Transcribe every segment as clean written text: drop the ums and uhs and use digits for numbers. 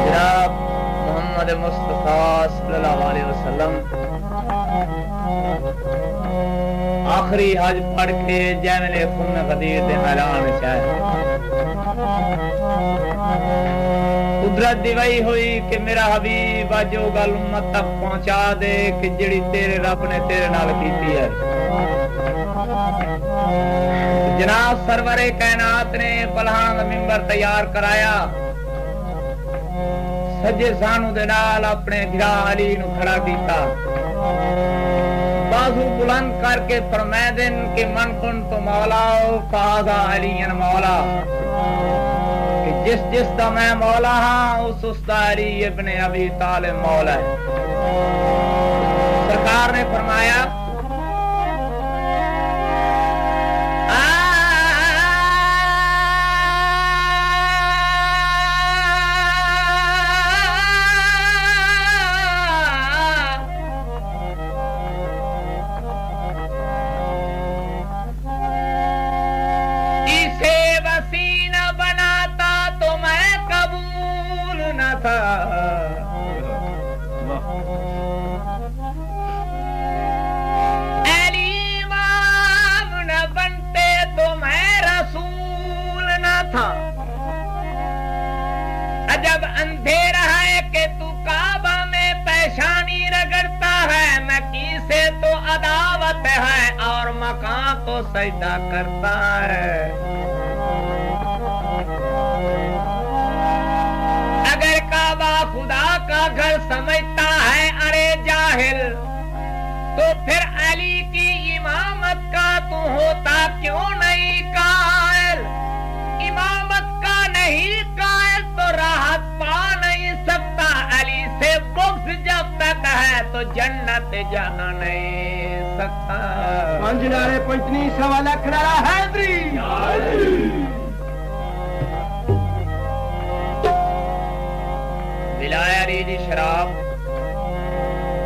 जनाब मोहम्मद मुस्तफा सल्लल्लाहु अलैहि वसल्लम आखिरी हज पढ़ के जैमले खून गदीर दे मैदान में आए। कुदरत दी वही हुई कि मेरा हबीब जो गल उम्मत तक पहुंचा दे कि जिहड़ी तेरे रब ने तेरे नाल कीती है। जनाब सरवरे कायनात ने पलहान मिंबर तैयार कराया, सज्जे सानू दे नाल अपने गिरा अली नु खड़ा कीता, बाजू बुलंद करके फरमाए दिन कि मन कुन तो मौला फाजा अलीन मौला, कि जिस जिस दा मैं मौला हां उस दा अली इब्ने अबी तालिब मौला है। सरकार ने फरमाया जब अंधेरा है कि तू काबा में पेशानी रगड़ता है, नकी से तो अदावत है और मकान को सजदा करता है। अगर काबा खुदा का घर समझता है अरे जाहिल, तो फिर अली की इमामत का तू होता क्यों नहीं कायल? इमामत का नहीं कायल तो राहत पा नहीं सकता। अली से बुग़्ज़ जब तक है तो जन्नत जा नहीं सकता। मंजनारे पंचनी सवा लख नारा हैदरी। बिलाया दी शराब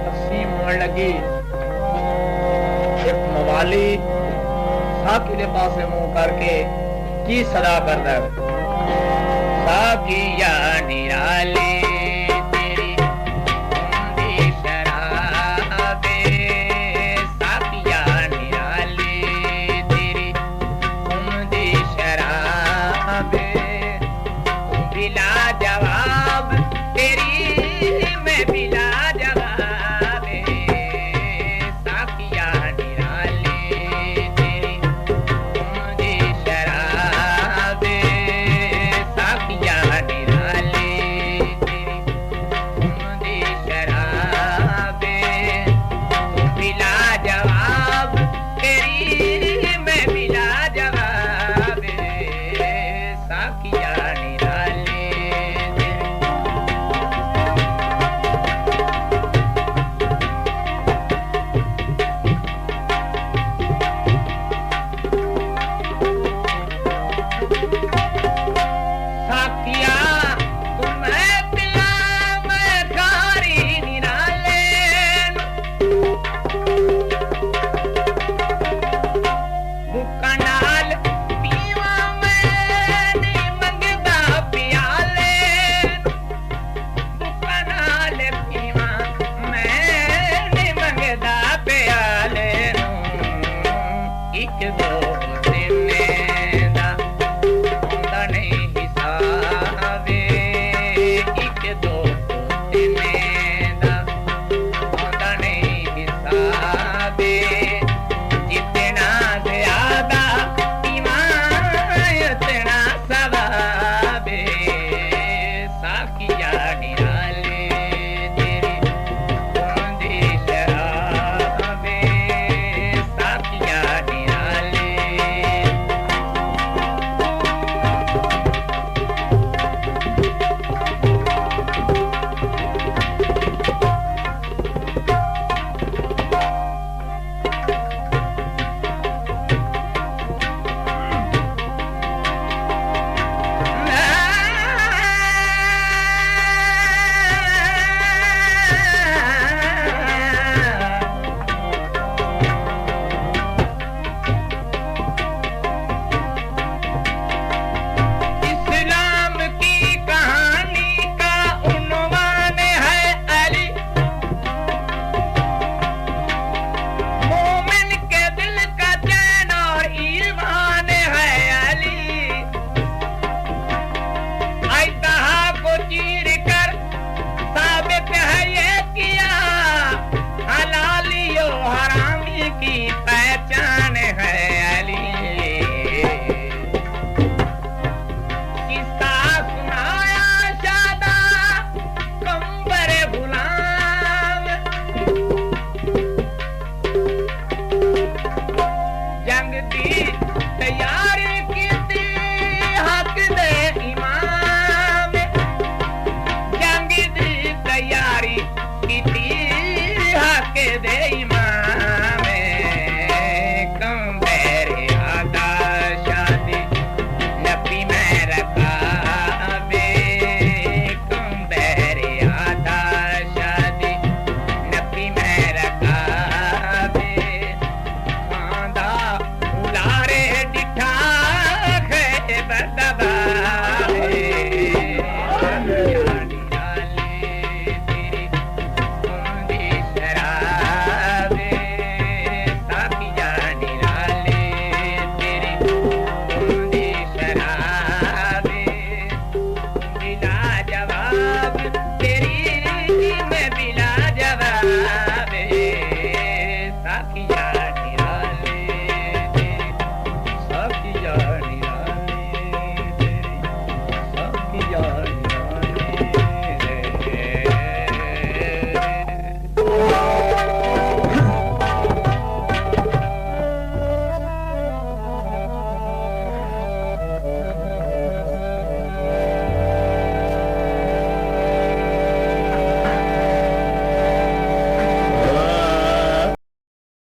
तकसीम होने लगी। एक मवाली साकी के पास मुंह करके की सदा करता है, साकिया निराले तेरी उम्दी शराबे, साकिया निराले तेरी उम्दी शराबे, बिला जा